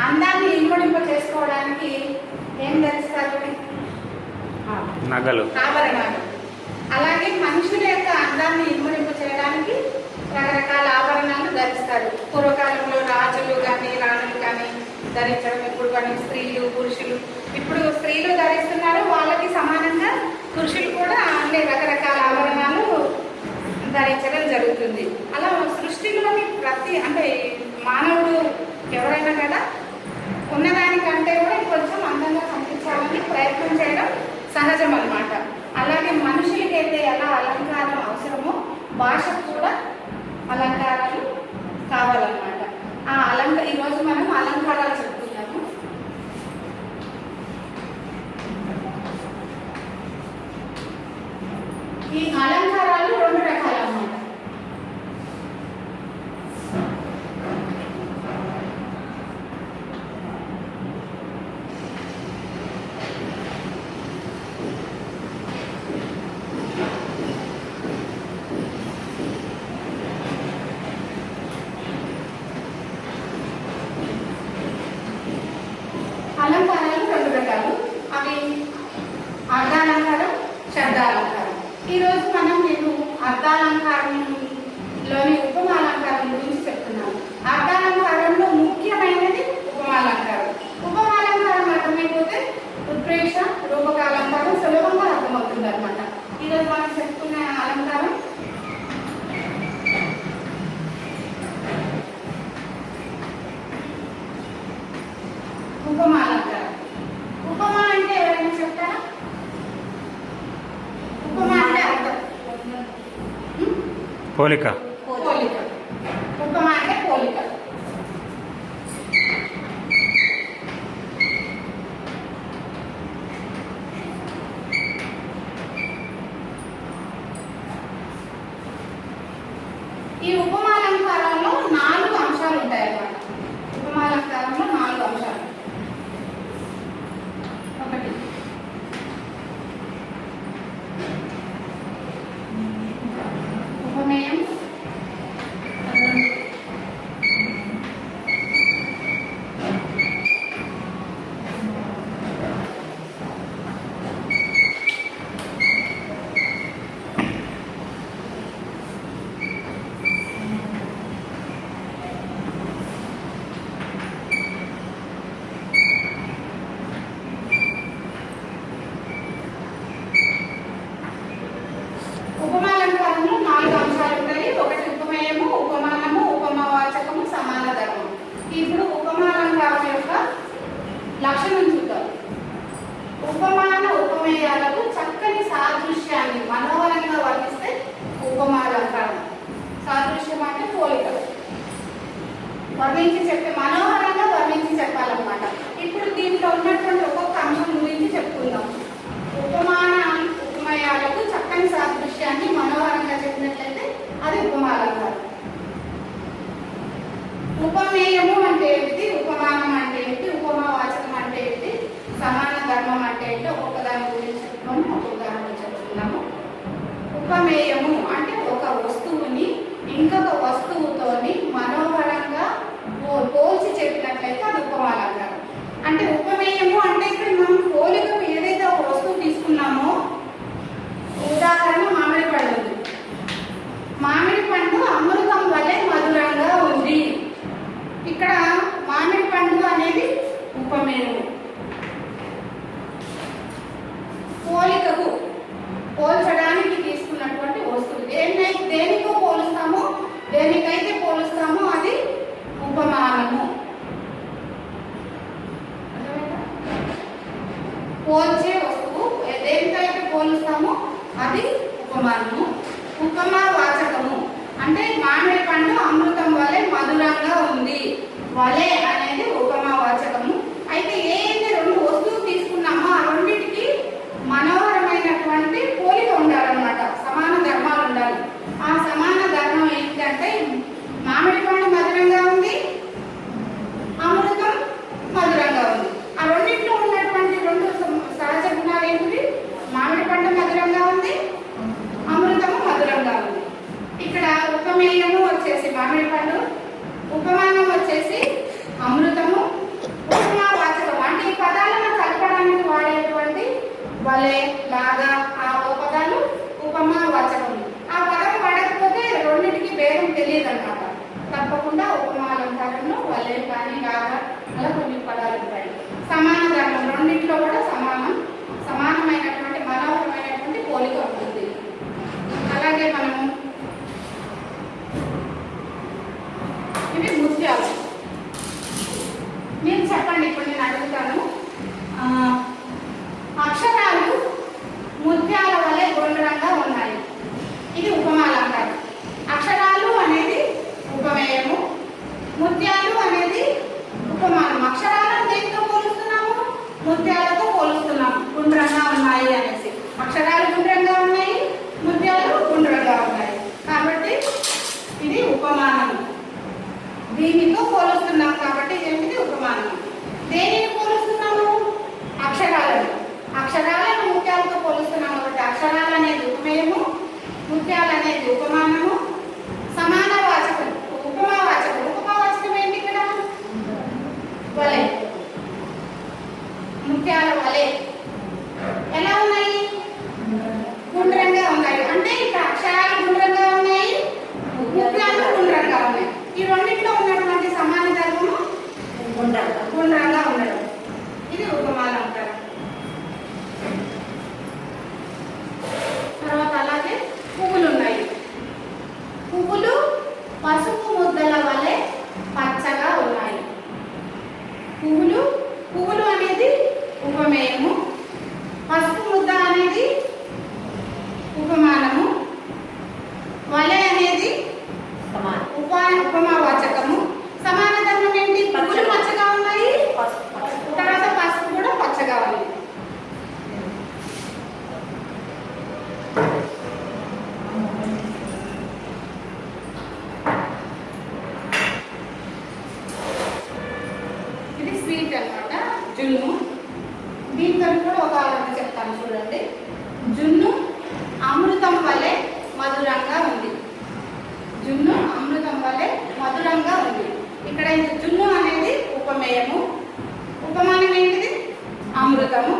అందాన్ని ఇనుమడింప చేసుకోవడానికి ఏం ధరిస్తారు? నగలు, ఆభరణాలు. అలాగే మనుషుల యొక్క అందాన్ని ఇనుమడింప చేయడానికి రకరకాల ఆభరణాలు ధరిస్తారు. పూర్వకాలంలో రాజులు కానీ రాణులు కానీ ధరించడం, ఇప్పుడు కానీ స్త్రీలు పురుషులు, ఇప్పుడు స్త్రీలు ధరిస్తున్నారు, వాళ్ళకి సమానంగా పురుషులు కూడా అన్ని రకరకాల ఆభరణాలు ధరించడం జరుగుతుంది. అలా సృష్టిలోని అంటే మానవుడు ఎవరైనా కదా ఉన్నదానికంటే కూడా కొంచెం అందంగా కనిపించాలని ప్రయత్నం చేయడం సహజం అన్నమాట. అలాగే మనుషులకైతే ఎలా అలంకారం అవసరమో భాషకు కూడా అలంకారాలు కావాలన్నమాట. ఈరోజు మనం అలంకారాలు చెప్తున్నాము. ఈ అలంకారాలు రెండు రకాలు అన్నమాట. అలంకారాలు రెండు రకాలు. అవి అర్ధాలంకారం, శబ్దాలంకారం. ఈరోజు నేను అర్ధాలంకారంలోని ఉపమాలంకారం గురించి చెప్తున్నాను. అర్ధాలంకారంలో ముఖ్యమైనది ఉపమాలంకారం. ఉపమాలంకారం అర్థమైపోతే ఉత్ప్రేక్ష రూపకాలంకారం సులభంగా అర్థమవుతుంది అనమాట. ఈరోజు మనం చెప్పుకున్న అలంకారం ఉపమాలంకారం. ఉపమా అంటే ఎవరైనా చెప్తారా? ఉపమా అంటే అర్థం పోలిక. పోలిక. ఉపమా అంటే పోలిక. ఈ ఉపమాలంకారంలో 4 అంశాలు ఉంటాయి అన్నమాట. ఉపమాలంకారంలో 4 అంశాలు. ఒకటి ఉపమేయం, ఉపమాలంకారంలో 4 అంశాలు ఉంటాయి. ఒకటి ఉపమేయము, ఉపమానము, ఉపమావాచకము, సమాన ధర్మం. ఇప్పుడు ఉపమాలంకారం యొక్క లక్షణం చూద్దాం. ఉపమాన ఉపమేయాలకు చక్కని సాదృశ్యాన్ని మనోహరంగా వర్ణిస్తే ఉపమాలంకారం. సాదృశ్యం అంటే పోలిక, వర్ణించి చెప్పే, మనోహరంగా వర్ణించి చెప్పాలన్నమాట. ఇప్పుడు దీంట్లో ఉన్నటువంటి ఒక్కొక్క అంశం గురించి చెప్పుకుందాం. ఉపమాన ఉపమేయాలకు చక్కని సాదృశ్యాన్ని మనోహరంగా చెప్పినట్లయితే అది ఉపమాలంకారం. ఉపమేయము అంటే ఏంటి, ఉపమానం అంటే ఏంటి, ఉపమావాచకం అంటే ఏంటి, సమాన ధర్మం అంటే ఏంటి, ఒక్కొక్క దాని గురించి చెప్పుకొని ఒక్కొక్క దాని చెప్పుకున్నాము. ఉపమేయము అంటే ఒక వస్తువుని ఇంకొక వస్తువుతోని మనోహరంగా పోల్చి చెప్పినట్లయితే అది ఉపమాలంకారం. అంటే ఉపమేయము అంటే ఇక్కడ మనం పోలికకు ఏదైతే ఒక వస్తువు తీసుకున్నామో, ఉదాహరణ మామిడి పండు ఉంది. మామిడి పండు అమృతం వలె మధురంగా ఉంది. ఇక్కడ మామిడి పండు అనేది ఉపమేయము. పోలికకు పోల్చడానికి తీసుకున్నటువంటి వస్తువు దేనికో పోలుస్తామో, దేనికైతే పోలుస్తామో అది ఉపమానము. పోల్చే వస్తువు దేనికైతే పోలుస్తామో అది ఉపమానము. ఉపమావాచకము అంటే మామిడి పండు అమృతం వలె మధురంగా ఉంది. వలె అనేది ఉపమావాచకము. అయితే ఏదైతే 2 వస్తువులు తీసుకున్నామో ఆ రెండింటికి మనోహరమైనటువంటి పోలిక ఉండాలన్నమాట. సమాన ధర్మాలు ఉండాలి. ఆ సమాన ధర్మం ఏంటంటే మామిడి పండు మధురంగా ఉంది, అమృతం మధురంగా ఉంది. ఆ రెండింటిలో ఉన్నటువంటి 2 సహజ గుణాలు ఏంటివి? మామిడి పండు మధురంగా ఉంది, అమృతము మధురంగా ఉంది. ఇక్కడ ఉపమేయము వచ్చేసి మామిడి పండు, ఉపమానం వచ్చేసి అమృతము, దాంట్లో వలె కానీ లాగా అలా కొన్ని పదాలు ఉంటాయి. సమాన ధర్మం రెండింటిలో కూడా సమానమైనటువంటి మనోహరమైనటువంటి పోలిక ఉంటుంది. అలాగే మనము ఇవి ముత్యాలు. మీరు చెప్పండి, ఇప్పుడు నేను అడుగుతాను. అక్షరాలు ముత్యాల వలె గుండ్రంగా ఉన్నాయి. ఇది ఉపమాలంకారం. అక్షరాలు అనేది ఉపమేయము, ముత్యాలు అనేది ఉపమానం. అక్షరాలను దేనితో పోలుస్తున్నాము? ముత్యాలతో పోలుస్తున్నాము. గుండ్రంగా ఉన్నాయి అనేసి. అక్షరాలు గుండ్రంగా ఉన్నాయి, ముత్యాలు గుండ్రంగా ఉన్నాయి. కాబట్టి ఇది ఉపమానం. దీనితో పోలుస్తున్నాం కాబట్టి ఏంటిది? ఉపమానం. దేనిని పోలుస్తున్నాము? అక్షరాలను ముత్యాలతో పోలుస్తున్నాము కాబట్టి అక్షరాలు అనేది ఉపమేయము, ముత్యాలు అనేది ఉపమానము. సమాన వాచకం ఉపమావాచకం. ఉపమావాచకం ఏంటి? ఇక్కడ వలె, ముత్యాల వలె. ఎలా ఉన్నాయి? గుండ్రంగా ఉన్నాయి. అంటే ఇక్కడ అక్షరాలు గుండ్రంగా ఉన్నాయి, ముత్యాలు గుండ్రంగా ఉన్నాయి. ఈ రెండింటిలో ఉన్నటువంటి సమాన ధర్మము గుండ్రంగా ఉండడం. ఇది ఉపమాలంకారం. తర్వాత అలాగే పువ్వులు ఉన్నాయి. పువ్వులు పసుపు ముద్దల వలె పచ్చగా ఉన్నాయి. పువ్వులు అనేది ఉపమేయము, పసుపు ముద్ద అనేది ఉపమానము, వలె అనేది ఉపమావాచకము. సమాన ధర్మం ఏంటి? పువ్వులు పచ్చగా ఉన్నాయి, తర్వాత పసుపు కూడా పచ్చగా ఉంది. ఇది స్వీట్ అన్నమాట, జున్ను. దీంతో కూడా ఒక ఆలోచన చెప్తాను చూడండి. జున్ను అమృతం వలె మధురంగా ఉంది. జున్ను అమృతం వలె మధురంగా ఉంది. ఇక్కడ జున్ను అనేది ఉపమేయము, ఉపమానం ఏంటిది? అమృతము.